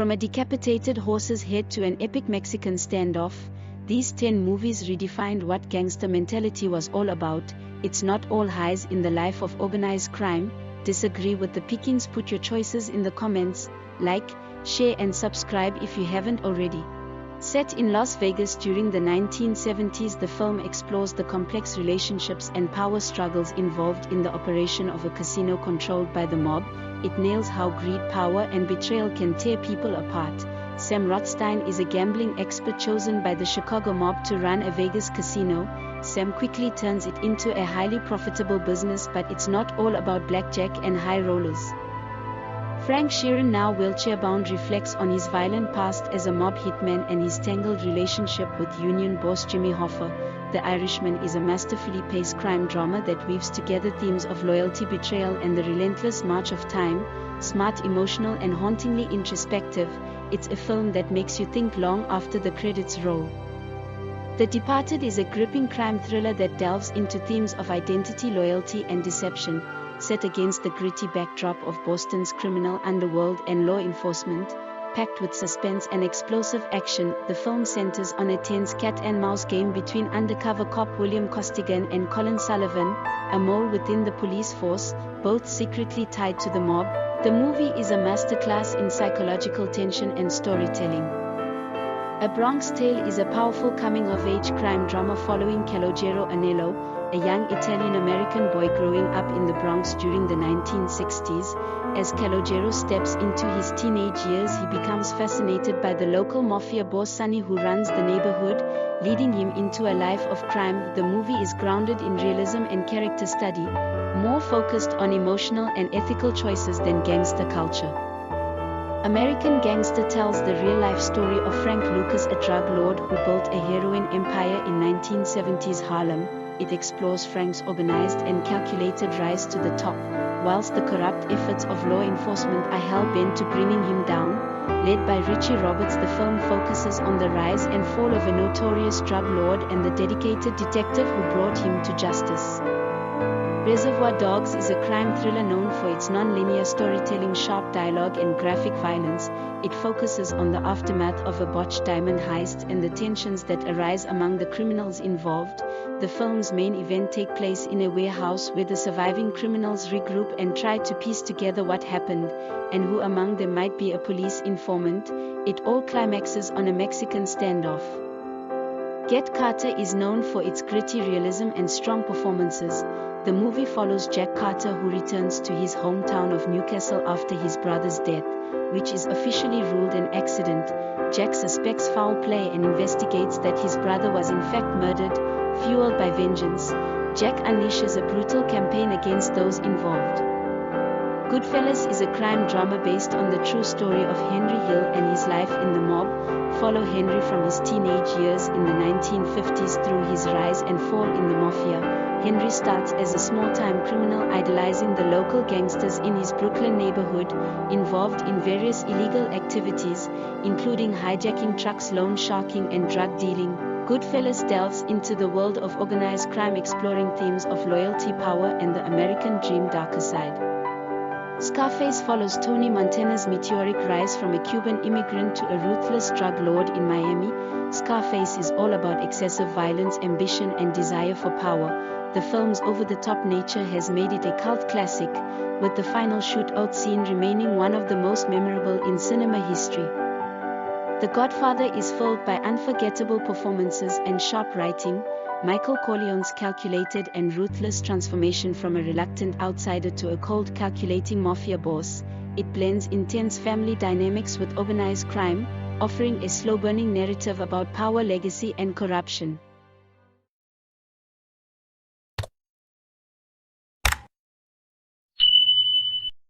From a decapitated horse's head to an epic Mexican standoff, these 10 movies redefined what gangster mentality was all about. It's not all highs in the life of organized crime. Disagree with the pickings? Put your choices in the comments. Like, share and subscribe if you haven't already. Set in Las Vegas during the 1970s, the film explores the complex relationships and power struggles involved in the operation of a casino controlled by the mob. It nails how greed, power, and betrayal can tear people apart. Sam Rothstein is a gambling expert chosen by the Chicago mob to run a Vegas casino. Sam quickly turns it into a highly profitable business, but it's not all about blackjack and high rollers. Frank Sheeran, now wheelchair-bound, reflects on his violent past as a mob hitman and his tangled relationship with union boss Jimmy Hoffa. The Irishman is a masterfully paced crime drama that weaves together themes of loyalty, betrayal, and the relentless march of time. Smart, emotional, and hauntingly introspective, it's a film that makes you think long after the credits roll. The Departed is a gripping crime thriller that delves into themes of identity, loyalty, and deception. Set against the gritty backdrop of Boston's criminal underworld and law enforcement, packed with suspense and explosive action, the film centers on a tense cat-and-mouse game between undercover cop William Costigan and Colin Sullivan, a mole within the police force, both secretly tied to the mob. The movie is a masterclass in psychological tension and storytelling. A Bronx Tale is a powerful coming-of-age crime drama following Calogero Anello, a young Italian-American boy growing up in the Bronx during the 1960s. As Calogero steps into his teenage years, he becomes fascinated by the local mafia boss Sonny, who runs the neighborhood, leading him into a life of crime. The movie is grounded in realism and character study, more focused on emotional and ethical choices than gangster culture. American Gangster tells the real-life story of Frank Lucas, a drug lord who built a heroin empire in 1970s Harlem. It explores Frank's organized and calculated rise to the top, whilst the corrupt efforts of law enforcement are hell-bent to bringing him down. Led by Richie Roberts, the film focuses on the rise and fall of a notorious drug lord and the dedicated detective who brought him to justice. Reservoir Dogs is a crime thriller known for its non-linear storytelling, sharp dialogue, and graphic violence. It focuses on the aftermath of a botched diamond heist and the tensions that arise among the criminals involved. The film's main event takes place in a warehouse where the surviving criminals regroup and try to piece together what happened, and who among them might be a police informant. It all climaxes on a Mexican standoff. Get Carter is known for its gritty realism and strong performances. The movie follows Jack Carter, who returns to his hometown of Newcastle after his brother's death, which is officially ruled an accident. Jack suspects foul play and investigates that his brother was in fact murdered. Fueled by vengeance, Jack unleashes a brutal campaign against those involved. Goodfellas is a crime drama based on the true story of Henry Hill and his life in the mob. Follow Henry from his teenage years in the 1950s through his rise and fall in the mafia. Henry starts as a small-time criminal idolizing the local gangsters in his Brooklyn neighborhood, involved in various illegal activities, including hijacking trucks, loan sharking, and drug dealing. Goodfellas delves into the world of organized crime, exploring themes of loyalty, power, and the American dream darker side. Scarface follows Tony Montana's meteoric rise from a Cuban immigrant to a ruthless drug lord in Miami. Scarface is all about excessive violence, ambition, and desire for power. The film's over-the-top nature has made it a cult classic, with the final shootout scene remaining one of the most memorable in cinema history. The Godfather is filled by unforgettable performances and sharp writing. Michael Corleone's calculated and ruthless transformation from a reluctant outsider to a cold, calculating mafia boss. It blends intense family dynamics with organized crime, offering a slow-burning narrative about power, legacy, and corruption.